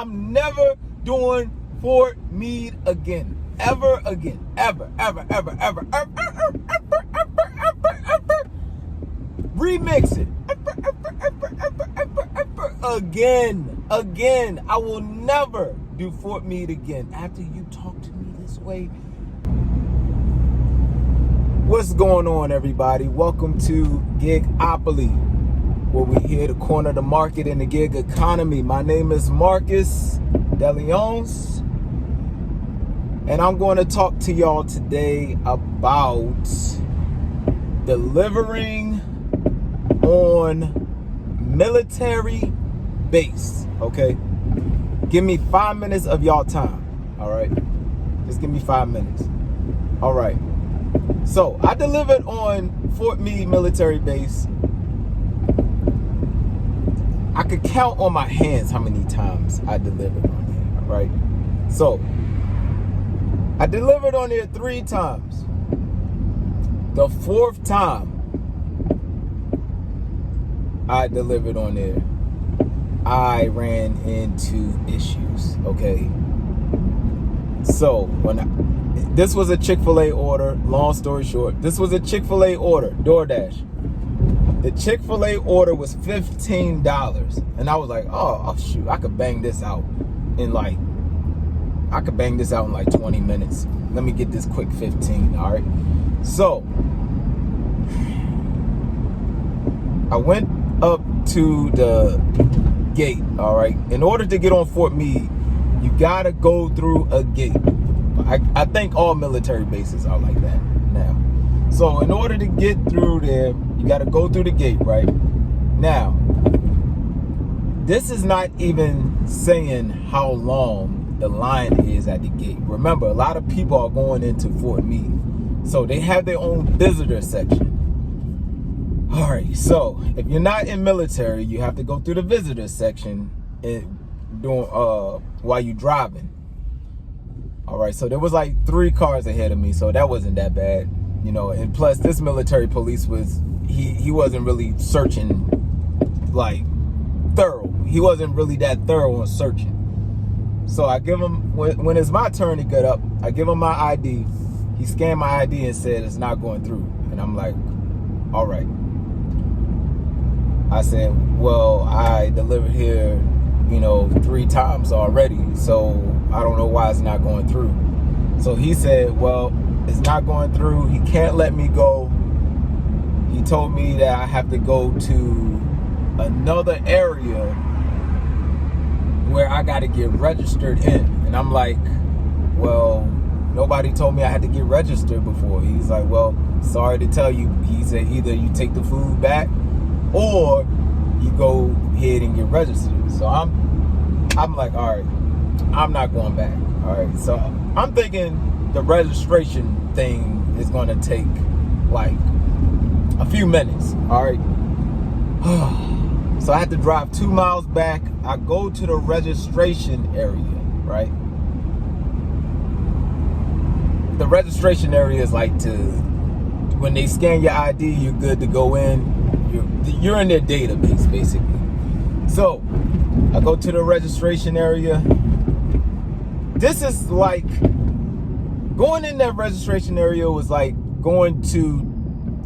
I'm never doing Fort Meade again. Ever again. Ever. Remix it. Again. I will never do Fort Meade again after you talk to me this way. What's going on, everybody? Welcome to GIG-OPOLY, where we here to corner the market in the gig economy. My name is Marcus DeLeons, and I'm going to talk to y'all today about delivering on military base. Okay, give me 5 minutes of y'all time. All right, just give me 5 minutes. All right, so I delivered on Fort Meade military base. I could count on my hands how many times I delivered on there. All right, so I delivered on there 3 times. The 4th time I delivered on there, I ran into issues. Okay, so this was a Chick-fil-A order. Long story short, this was a Chick-fil-A order, DoorDash. The Chick-fil-A order was $15, and I was like, oh shoot, I could bang this out in like 20 minutes. Let me get this quick 15. All right, so I went up to the gate. All right, in order to get on Fort Meade, you gotta go through a gate. I think all military bases are like that now. So in order to get through there, you got to go through the gate, right? Now, this is not even saying how long the line is at the gate. Remember, a lot of people are going into Fort Meade, so they have their own visitor section. All right, so if you're not in military, you have to go through the visitor section while you're driving. All right, so there was like 3 cars ahead of me, so that wasn't that bad, you know. And plus, this military police he wasn't really searching like thorough. He wasn't really that thorough on searching. So I give him, when it's my turn to get up, I give him my ID. He scanned my ID and said it's not going through. And I'm like, all right. I said, well, I delivered here, 3 times already, so I don't know why it's not going through. So he said, well, it's not going through. He can't let me go. He told me that I have to go to another area where I got to get registered in. And I'm like, well, nobody told me I had to get registered before. He's like, well, sorry to tell you. He said either you take the food back or you go ahead and get registered. So I'm like, all right, I'm not going back. All right, so I'm thinking the registration thing is going to take like a few minutes. All right. So I had to drive 2 miles back. I go to the registration area, right? The registration area is like when they scan your ID, you're good to go in. You're in their database, basically. So I go to the registration area. This is like, going in that registration area was like going to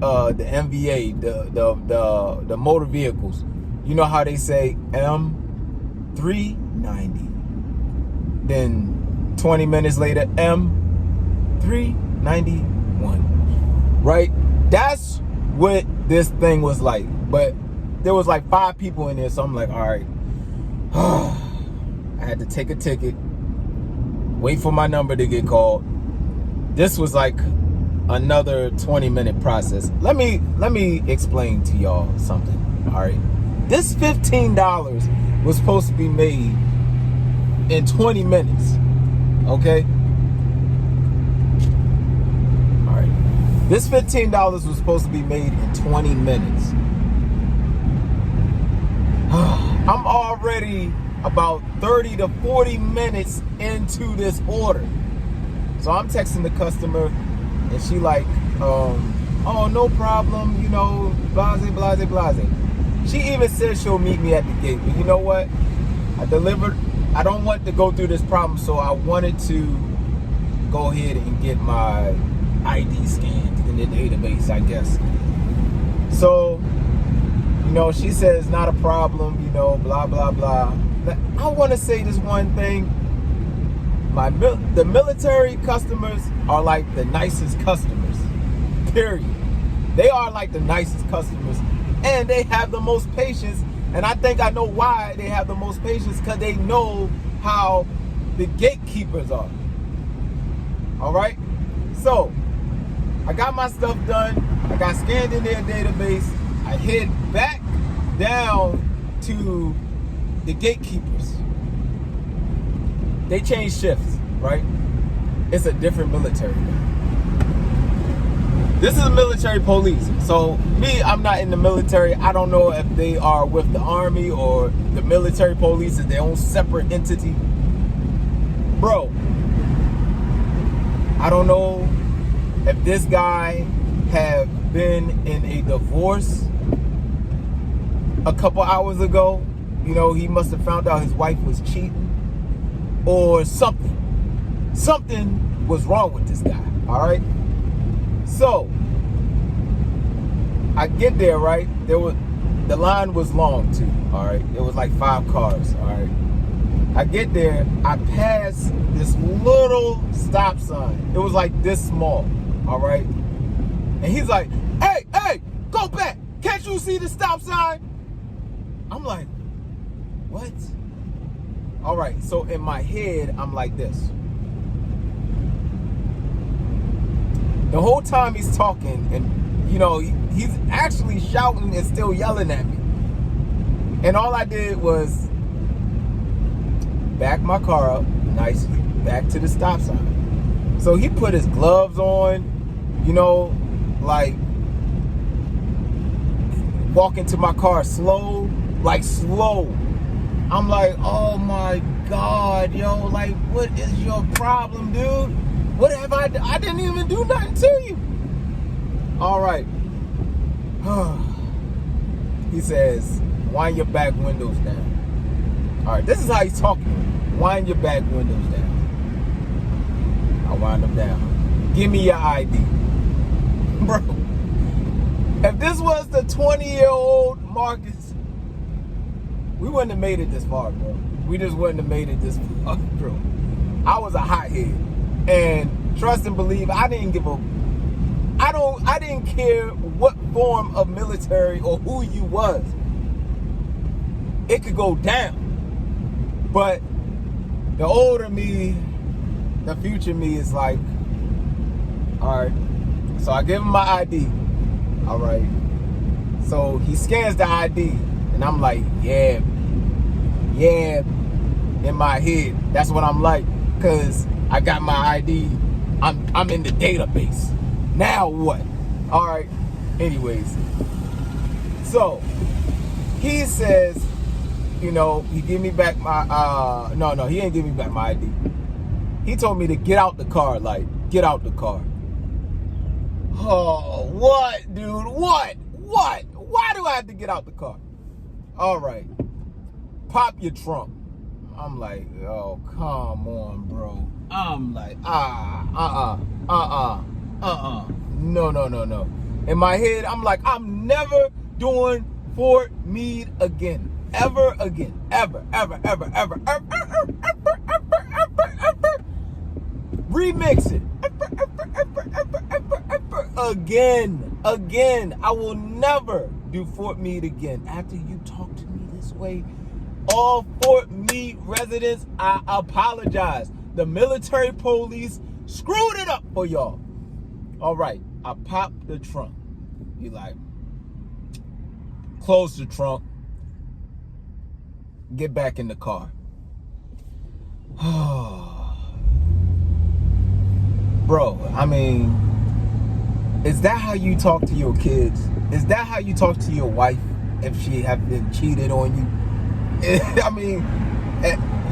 the MVA, the motor vehicles. You know how they say M390. Then 20 minutes later, M391. Right? That's what this thing was like. But there was like 5 people in there, so I'm like, all right. I had to take a ticket, wait for my number to get called. This was like another 20-minute process. Let me explain to y'all something. All right, this $15 was supposed to be made in 20 minutes. Okay. All right, this $15 was supposed to be made in 20 minutes. I'm already about 30 to 40 minutes into this order. So I'm texting the customer, and she like, oh, no problem, blase. She even said she'll meet me at the gate. But you know what? I delivered I don't want to go through this problem, so I wanted to go ahead and get my ID scanned in the database, I guess. So, you know, she says not a problem, you know, blah, blah, blah. But I want to say this one thing. The military customers are like the nicest customers, period. They are like the nicest customers, and they have the most patience. And I think I know why they have the most patience, because they know how the gatekeepers are. All right? So, I got my stuff done. I got scanned in their database. I head back down to the gatekeepers. They change shifts, right? It's a different military now. This is military police. So me, I'm not in the military. I don't know if they are with the army or the military police is their own separate entity. Bro, I don't know if this guy have been in a divorce a couple hours ago. You know, he must have found out his wife was cheating or something. Something was wrong with this guy, all right? So, I get there, right? The line was long too, all right? It was like 5 cars, all right? I get there, I pass this little stop sign. It was like this small, all right? And he's like, hey, go back. Can't you see the stop sign? I'm like, what? All right, so in my head, I'm like this. The whole time he's talking, and you know, he's actually shouting and still yelling at me. And all I did was back my car up nicely, back to the stop sign. So he put his gloves on, you know, like walking to my car slow, like slow. I'm like, oh my God, yo, like, what is your problem, dude? What have I done? I didn't even do nothing to you. All right. He says, wind your back windows down. All right, this is how he's talking. Wind your back windows down. I wind them down. Give me your ID. Bro, if this was the 20-year-old Marcus, we wouldn't have made it this far, bro. We just wouldn't have made it this far, bro. I was a hothead. And trust and believe, I didn't care what form of military or who you was. It could go down. But the older me, the future me is like, all right. So I give him my ID. All right. So he scans the ID. And I'm like, yeah. In my head, that's what I'm like. Because I got my ID. I'm in the database. Now what? All right. Anyways. So he says, you know, he gave me back my, no, he ain't give me back my ID. He told me to get out the car, like, get out the car. Oh, what, dude? What? Why do I have to get out the car? All right. Pop your trunk. I'm like, oh, come on, bro. I'm like, no. In my head, I'm like, I'm never doing Fort Meade again. Ever again. Ever. Remix it. Again. I will never do Fort Meade again. After you talk to me this way, all Fort Meade residents, I apologize. The military police screwed it up for y'all. All right, I popped the trunk. You like, close the trunk. Get back in the car. Bro, I mean, is that how you talk to your kids? Is that how you talk to your wife if she have been cheated on you? I mean,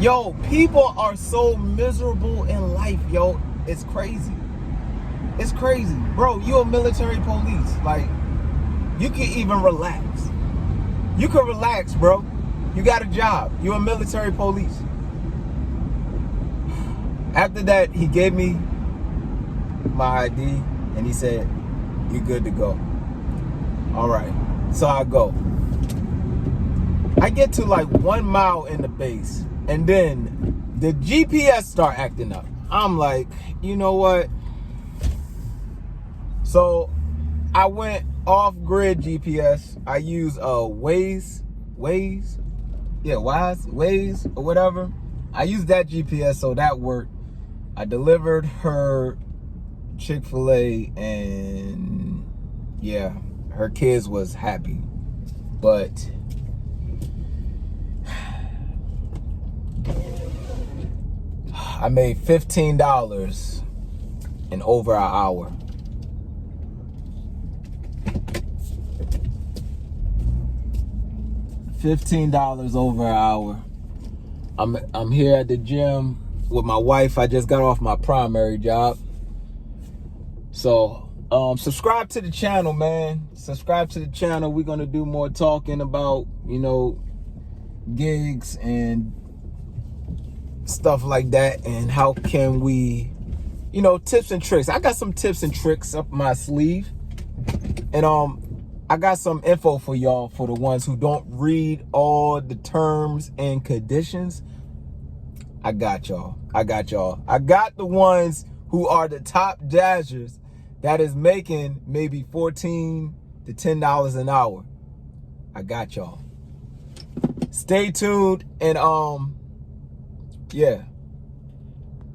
yo, people are so miserable in life, yo. It's crazy. It's crazy. Bro, you're a military police. Like, you can even relax. You can relax, bro. You got a job. You're a military police. After that, he gave me my ID and he said, "You're good to go." All right, so I go. I get to like 1 mile in the base, and then the GPS start acting up. I'm like, you know what? So I went off-grid GPS. I use Waze, or whatever. I used that GPS, so that worked. I delivered her Chick-fil-A, and yeah, her kids was happy. But I made $15 in over an hour. $15 over an hour. I'm here at the gym with my wife. I just got off my primary job. So subscribe to the channel, man. Subscribe to the channel. We're gonna do more talking about, you know, gigs and stuff like that, and how can we, you know, tips and tricks. I got some tips and tricks up my sleeve, and I got some info for y'all, for the ones who don't read all the terms and conditions. I got y'all. I got the ones who are the top jazzers that is making maybe $14 to $10 an hour. I got y'all. Stay tuned, and yeah.